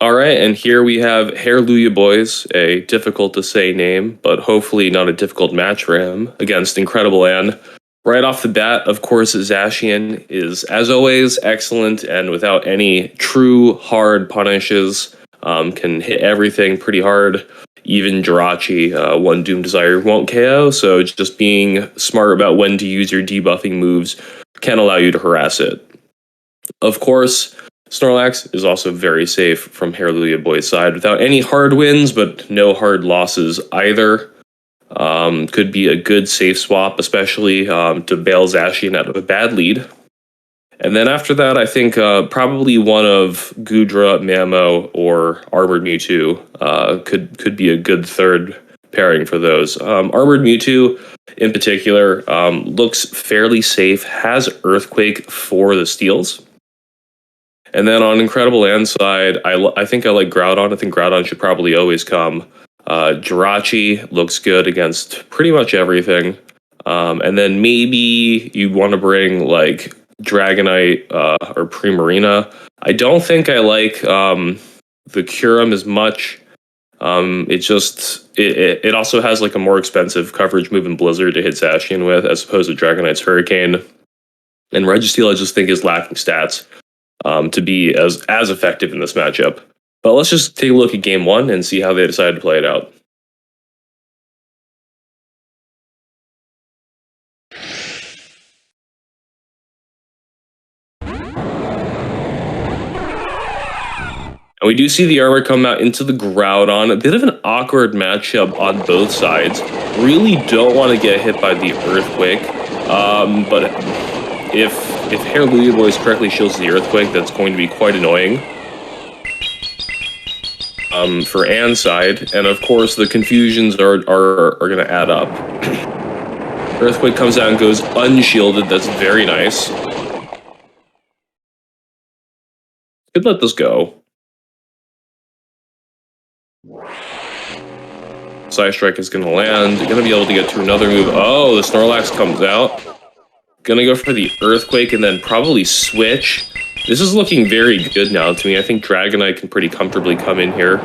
All right, and here we have Hareluyaboyz, a difficult to say name, but hopefully not a difficult match for him, against TheIncredibleAn. Right off the bat, of course, Zacian is, as always, excellent and without any true hard punishes, can hit everything pretty hard. Even Jirachi, one Doom Desire won't KO, so just being smart about when to use your debuffing moves can allow you to harass it. Of course, Snorlax is also very safe from Hareluyaboy's side without any hard wins, but no hard losses either. Could be a good safe swap, especially to bail Zacian out of a bad lead. And then after that, I think probably one of Goodra, Mamo, or Armored Mewtwo could be a good third pairing for those. Armored Mewtwo, in particular, looks fairly safe, has Earthquake for the steals. And then on TheIncredibleAn's side, I think I like Groudon. I think Groudon should probably always come. Jirachi looks good against pretty much everything. And then maybe you want to bring like Dragonite or Primarina. I don't think I like the Kyurem as much. It also has like a more expensive coverage move in Blizzard to hit Zacian with, as opposed to Dragonite's Hurricane. And Registeel I just think is lacking stats to be as effective in this matchup. But let's just take a look at game one and see how they decided to play it out. And we do see the armor come out into the Groudon. A bit of an awkward matchup on both sides. Really don't want to get hit by the Earthquake. But if Hareluyaboyz correctly shields the Earthquake, that's going to be quite annoying. For An's side, and of course the confusions are going to add up. Earthquake comes out and goes unshielded. That's very nice. Could let this go. Side Strike is going to land. Going to be able to get to another move. Oh, the Snorlax comes out. Going to go for the Earthquake and then probably switch. This is looking very good now to me. I think Dragonite can pretty comfortably come in here.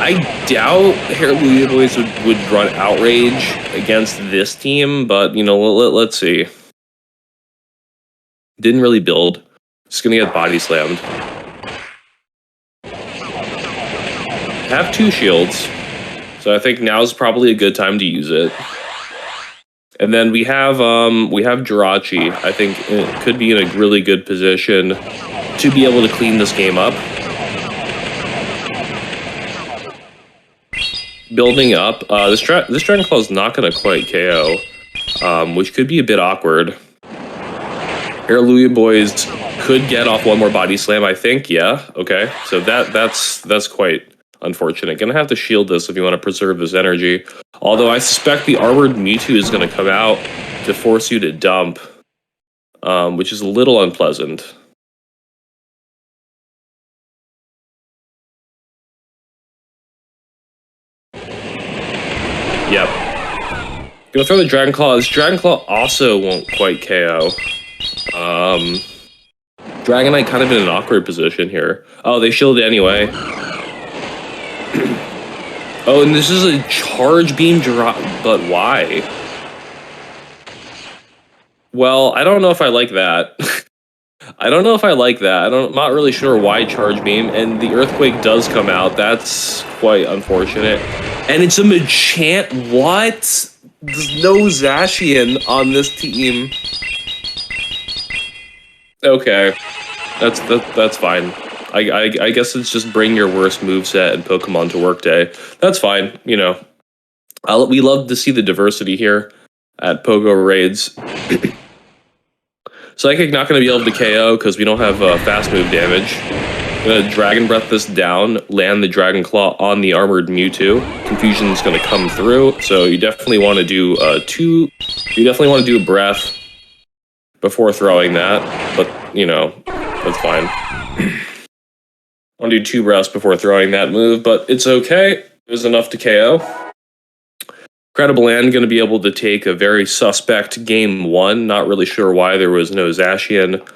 I doubt Hareluyaboyz would run Outrage against this team, but, you know, let's see. Didn't really build. Just going to get body slammed. Have two shields, so I think now's probably a good time to use it. And then we have Jirachi. I think it could be in a really good position to be able to clean this game up. Building up. This Dragon Claw is not going to quite KO, which could be a bit awkward. Hareluyaboyz could get off one more body slam, I think. Yeah, okay. So that's quite unfortunate. Gonna have to shield this if you want to preserve this energy. Although I suspect the Armored Mewtwo is going to come out to force you to dump, which is a little unpleasant. Yep. Gonna throw the Dragon Claw. This Dragon Claw also won't quite KO. Dragonite kind of in an awkward position here. Oh, they shielded anyway. Oh, and this is a Charge Beam drop, but why? Well, I don't know if I like that. I don't know if I like that. I'm not really sure why Charge Beam, and the Earthquake does come out. That's quite unfortunate. And it's a Machamp. What? There's no Zacian on this team. Okay, that's fine. I guess it's just bring your worst moveset and Pokemon to Workday. That's fine, you know. We love to see the diversity here at PoGoRaids. Psychic not going to be able to KO because we don't have fast move damage. Going to Dragon Breath this down, land the Dragon Claw on the Armored Mewtwo. Confusion is going to come through, so you definitely want to do You definitely want to do a Breath before throwing that, but you know, that's fine. I want to do 2 breaths before throwing that move, but it's okay. It was enough to KO. TheIncredibleAn going to be able to take a very suspect game 1. Not really sure why there was no Zacian.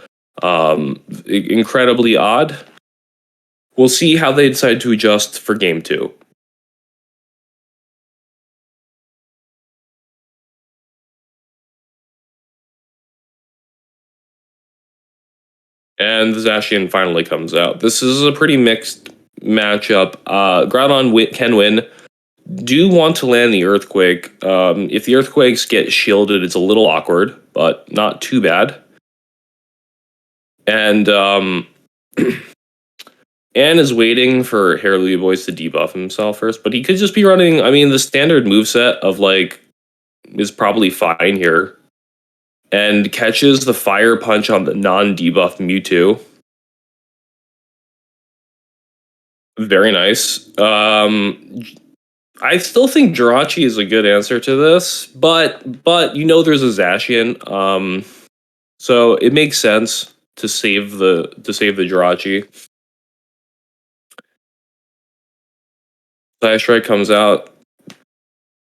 Incredibly odd. We'll see how they decide to adjust for game 2. And the Zacian finally comes out. This is a pretty mixed matchup. Groudon can win. Do want to land the Earthquake. If the Earthquakes get shielded, it's a little awkward, but not too bad. And Anne is waiting for Hareluyaboyz to debuff himself first, but he could just be running, I mean, the standard moveset of, like, is probably fine here. And catches the Fire Punch on the non-debuff Mewtwo. Very nice. I still think Jirachi is a good answer to this, but you know there's a Zacian, so it makes sense to save the Jirachi. Fire Strike comes out.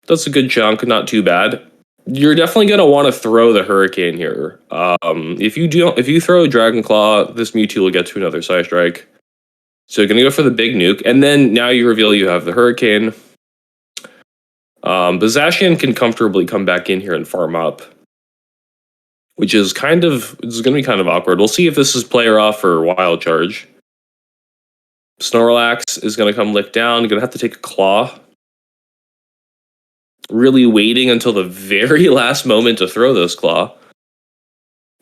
That's a good chunk, not too bad. You're definitely gonna want to throw the Hurricane here. If you throw Dragon Claw, this Mewtwo will get to another Side Strike. So you're gonna go for the big nuke, and then now you reveal you have the Hurricane. The Zacian can comfortably come back in here and farm up, which is going to be kind of awkward. We'll see if this is player off or wild charge. Snorlax is going to come lick down. Going to have to take a claw. Really waiting until the very last moment to throw this claw.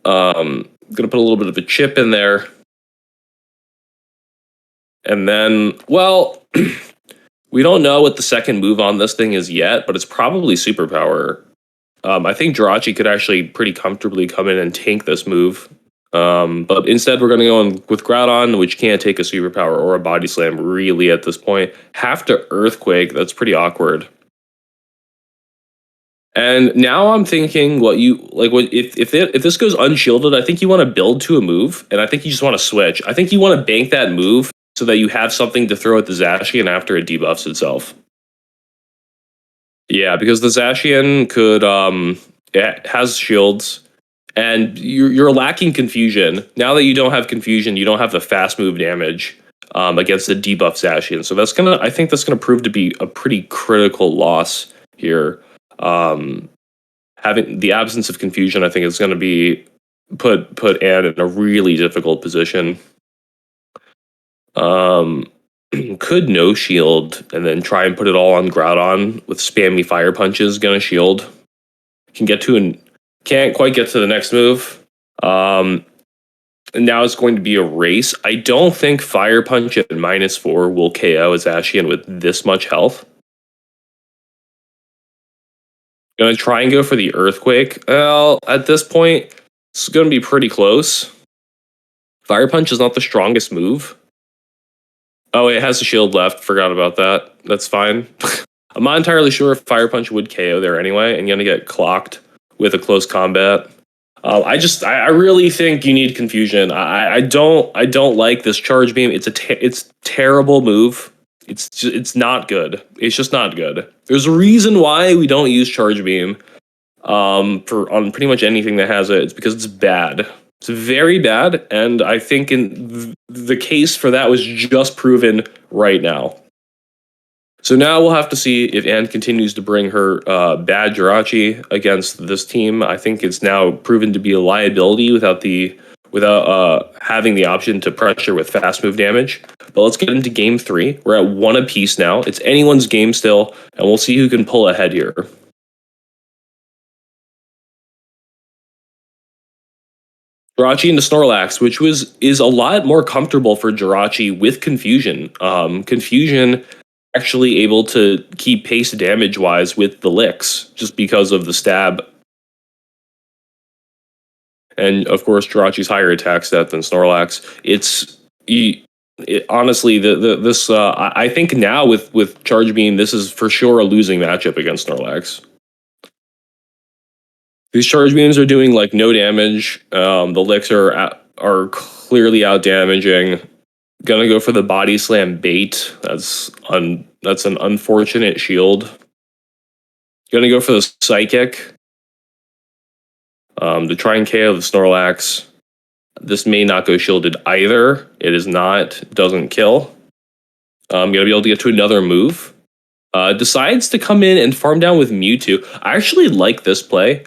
Going to put a little bit of a chip in there. And then, well, we don't know what the second move on this thing is yet, but it's probably Superpower. I think Jirachi could actually pretty comfortably come in and tank this move. But instead, we're going to go in with Groudon, which can't take a Superpower or a Body Slam really at this point. Have to Earthquake, that's pretty awkward. And now I'm thinking, if this goes unshielded, I think you want to build to a move, and I think you just want to switch. I think you want to bank that move so that you have something to throw at the Zacian after it debuffs itself. Yeah, because the Zacian it has shields, and you're lacking confusion. Now that you don't have confusion, you don't have the fast move damage against the debuff Zacian. So I think that's gonna prove to be a pretty critical loss here. Having the absence of confusion, I think, is gonna be put Anne in a really difficult position. Could no shield and then try and put it all on Groudon with spammy Fire Punches. Gonna shield. Can't quite get to the next move. And now it's going to be a race. I don't think Fire Punch at -4 will KO Zacian with this much health. Gonna try and go for the Earthquake. Well, at this point, it's gonna be pretty close. Fire Punch is not the strongest move. Oh, it has a shield left. Forgot about that. That's fine. I'm not entirely sure if Fire Punch would KO there anyway, and you're gonna get clocked with a close combat. I really think you need confusion. I don't like this Charge Beam. It's terrible move. It's not good. It's just not good. There's a reason why we don't use Charge Beam on pretty much anything that has it. It's because it's bad. It's very bad, and I think the case for that was just proven right now. So now we'll have to see if Anne continues to bring her bad Jirachi against this team. I think it's now proven to be a liability without having the option to pressure with fast move damage. But let's get into game 3. We're at 1 apiece now. It's anyone's game still, and we'll see who can pull ahead here. Jirachi into Snorlax, which is a lot more comfortable for Jirachi with Confusion. Confusion actually able to keep pace damage-wise with the licks, just because of the stab. And, of course, Jirachi's higher attack stat than Snorlax. Honestly, I think now with Charge Beam, this is for sure a losing matchup against Snorlax. These Charge Beams are doing like no damage. The licks are clearly out damaging. Gonna go for the Body Slam bait. That's an unfortunate shield. Gonna go for the Psychic to try and KO the Snorlax. This may not go shielded either. It is not. Doesn't kill. I'm gonna be able to get to another move. Decides to come in and farm down with Mewtwo. I actually like this play.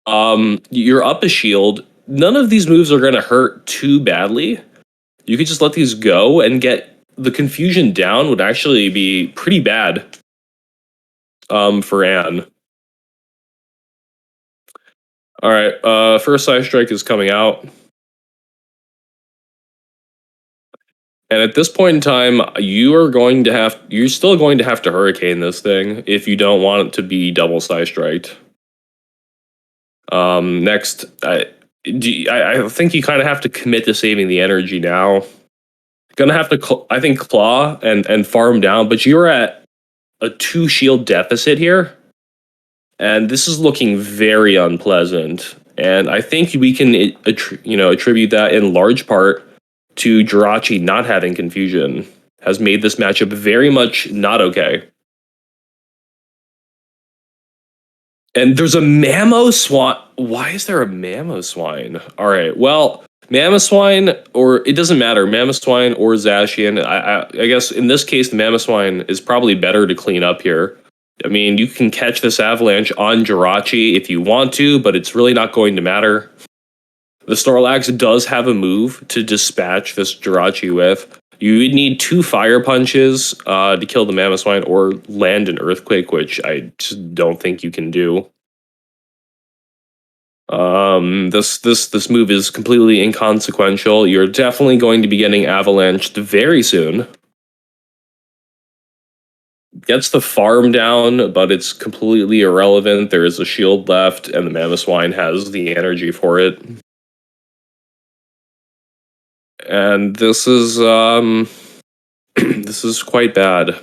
You're up a shield. None of these moves are gonna hurt too badly. You could just let these go and get the confusion down. Would actually be pretty bad. For Anne. All right. First Side Strike is coming out. And at this point in time, you're still going to have to Hurricane this thing if you don't want it to be double Side Striked. Next, I think you kind of have to commit to saving the energy now. Gonna have to, I think, claw and farm down, but you're at a 2 shield deficit here, and this is looking very unpleasant. And I think we can, attribute that in large part to Jirachi not having confusion. Has made this matchup very much not okay. And there's a Mamoswine. Why is there a Mamoswine? All right, well, Mamoswine, or it doesn't matter, Mamoswine or Zacian. I guess in this case, the Mamoswine is probably better to clean up here. I mean, you can catch this Avalanche on Jirachi if you want to, but it's really not going to matter. The Snorlax does have a move to dispatch this Jirachi with. You would need 2 Fire Punches to kill the Mamoswine or land an Earthquake, which I just don't think you can do. This move is completely inconsequential. You're definitely going to be getting avalanched very soon. Gets the farm down, but it's completely irrelevant. There is a shield left, and the Mamoswine has the energy for it. And this is this is quite bad.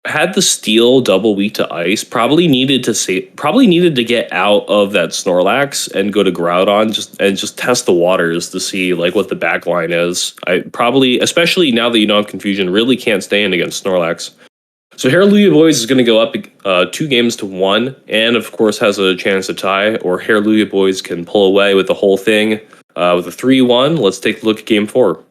Had the Steel double weak to ice, probably needed to get out of that Snorlax and go to Groudon just test the waters to see like what the back line is. I probably, especially now that you don't have confusion, really can't stay in against Snorlax. So Hareluyaboyz is going to go up 2 games to 1, and of course has a chance to tie, or Hareluyaboyz can pull away with the whole thing with a 3-1. Let's take a look at game 4.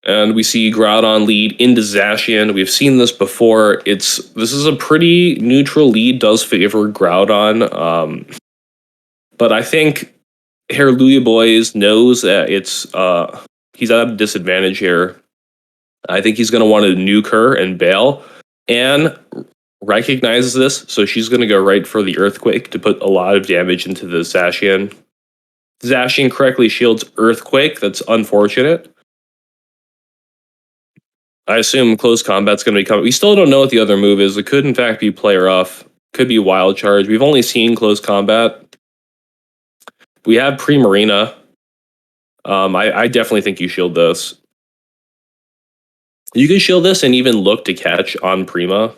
And we see Groudon lead into Zacian. We've seen this before. This is a pretty neutral lead, does favor Groudon. But I think Hareluyaboyz knows that he's at a disadvantage here. I think he's going to want to nuke her and bail. Anne recognizes this, so she's going to go right for the Earthquake to put a lot of damage into the Zacian. Zacian correctly shields Earthquake. That's unfortunate. I assume close combat's going to be coming. We still don't know what the other move is. It could, in fact, be play rough. Could be wild charge. We've only seen close combat. We have Primarina. I definitely think you shield this. You can shield this and even look to catch on Prima.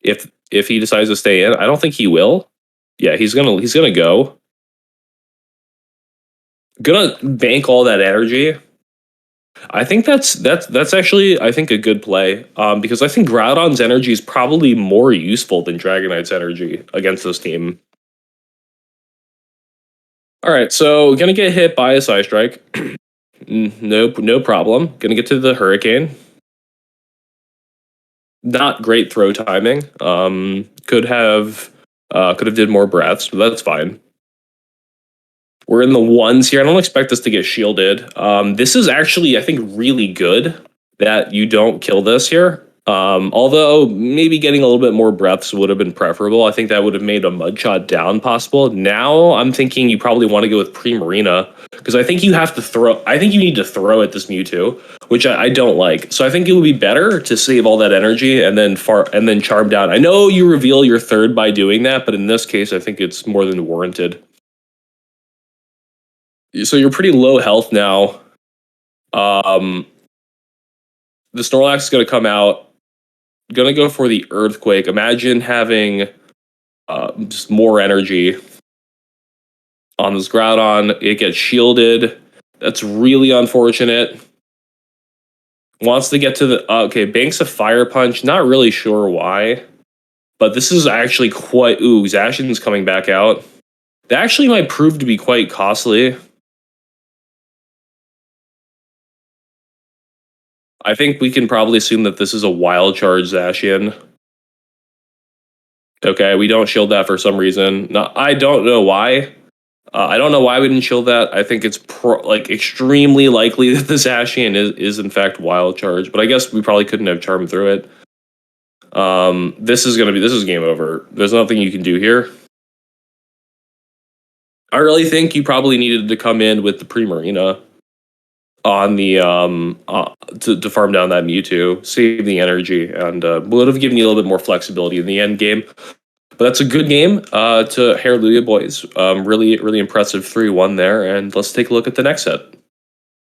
If he decides to stay in, I don't think he will. Yeah, he's gonna go. Gonna bank all that energy. I think that's actually, I think, a good play, because I think Groudon's energy is probably more useful than Dragonite's energy against this team. All right, so gonna get hit by a Side Strike. No problem. Gonna get to the Hurricane. Not great throw timing. Could have did more breaths, but that's fine. We're in the 1s here. I don't expect this to get shielded. This is actually, I think, really good that you don't kill this here. Although maybe getting a little bit more breaths would have been preferable. I think that would have made a mud shot down possible. Now I'm thinking you probably want to go with Primarina, because I think you have to throw. I think you need to throw at this Mewtwo, which I don't like. So I think it would be better to save all that energy and then charm down. I know you reveal your 3rd by doing that, but in this case, I think it's more than warranted. So you're pretty low health now. The Snorlax is going to come out. Going to go for the Earthquake. Imagine having just more energy on this Groudon. It gets shielded. That's really unfortunate. Wants to get to the... okay, banks a Fire Punch. Not really sure why. But this is actually quite... Ooh, Zacian's coming back out. That actually might prove to be quite costly. I think we can probably assume that this is a Wild Charge Zacian. Okay, we don't shield that for some reason. No, I don't know why. I don't know why we didn't shield that. I think it's like extremely likely that the Zacian is in fact Wild Charge, but I guess we probably couldn't have charmed through it. This is game over. There's nothing you can do here. I really think you probably needed to come in with the Primarina on the to farm down that Mewtwo, save the energy, and would have given you a little bit more flexibility in the end game. But that's a good game to Hareluyaboyz. Really impressive 3-1 there, and let's take a look at the next set.